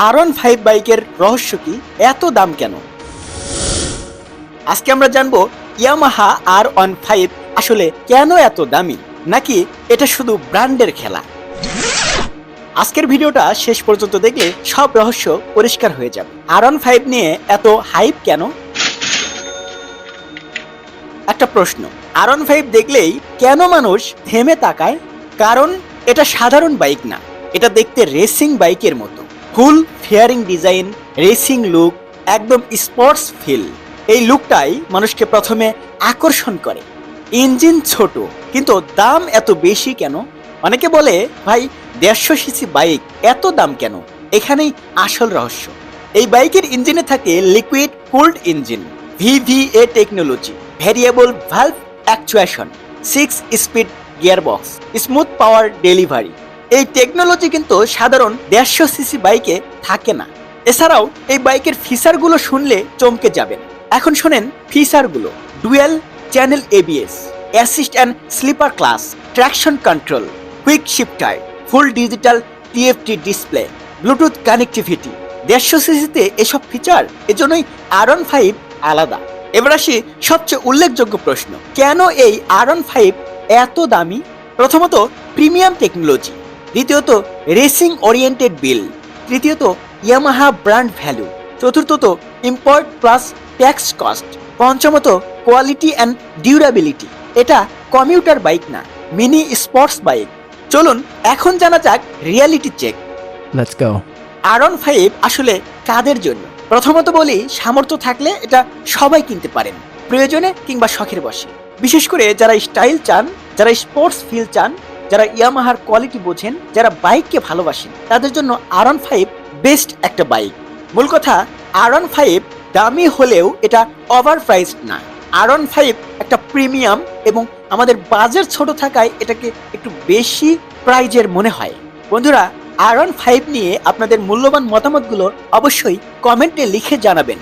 R15 বাইকের রহস্য কি, এত দাম কেন? আজকে আমরা জানবো ইয়ামাহা R15 আসলে কেন এত দামি, নাকি এটা শুধু ব্র্যান্ডের খেলা। আজকের ভিডিওটা শেষ পর্যন্ত দেখলে সব রহস্য পরিষ্কার হয়ে যাবে। R15 নিয়ে এত হাইপ কেন? একটা প্রশ্ন, R15 দেখলেই কেন মানুষ থেমে তাকায়? কারণ এটা সাধারণ বাইক না, এটা দেখতে রেসিং বাইকের মতো। ফুল ফেয়ারিং ডিজাইন, রেসিং লুক, একদম স্পোর্টস ফিল। এই লুকটাই মানুষকে প্রথমে আকর্ষণ করে। ইঞ্জিন ছোট, কিন্তু দাম এত বেশি কেন? অনেকে বলে, ভাই 150 সিসি বাইক, এত দাম কেন? এখানেই আসল রহস্য। এই বাইকের ইঞ্জিনে থাকে liquid cooled engine, VVA technology, variable valve actuation, 6 speed gearbox, smooth পাওয়ার ডেলিভারি। এই টেকনোলজি কিন্তু সাধারণ 150 সিসি বাইকে থাকে না। এছাড়াও এই বাইকের ফিচারগুলো শুনলে চমকে যাবেন। এখন শোনেন ফিচারগুলো: dual channel ABS, assist and slipper class, traction control, quick shifter, full digital TFT display, bluetooth connectivity. 150 সিসিতে এসব ফিচার, এজন্যই R15 আলাদা। এবার আসি সবচেয়ে উল্লেখযোগ্য প্রশ্ন, কেন এই R15 এত দামি? প্রথমত প্রিমিয়াম টেকনোলজি, দ্বিতীয়ত রেসিং ওরিয়েন্টেড বিল্ড, তৃতীয়ত ইয়ামাহা ব্র্যান্ড ভ্যালু, চতুর্থত ইম্পোর্ট প্লাস ট্যাক্স কস্ট, পঞ্চমত কোয়ালিটি অ্যান্ড ডিউরাবিলিটি। এটা কমিউটার বাইক না, মিনি স্পোর্টস বাইক। চলুন এখন জানা যাক reality check. Let's go. R15 আসলে কাদের জন্য? প্রথমত বলি, সামর্থ্য থাকলে এটা সবাই কিনতে পারেন, প্রয়োজনে কিংবা শখের বশে। বিশেষ করে যারা স্টাইল চান, যারা স্পোর্টস ফিল চান, যারা ইয়ামাহার কোয়ালিটি বোঝেন, যারা বাইককে ভালোবাসেন, তাদের জন্য R15 বেস্ট একটা বাইক। মূল কথা, R15 দামি হলেও এটা ওভার প্রাইসড না। R15 একটা প্রিমিয়াম, এবং আমাদের বাজেট ছোট থাকায় এটাকে একটু বেশি প্রাইজের মনে হয়। বন্ধুরা, R15 নিয়ে আপনাদের মূল্যবান মতামতগুলো অবশ্যই কমেন্টে লিখে জানাবেন।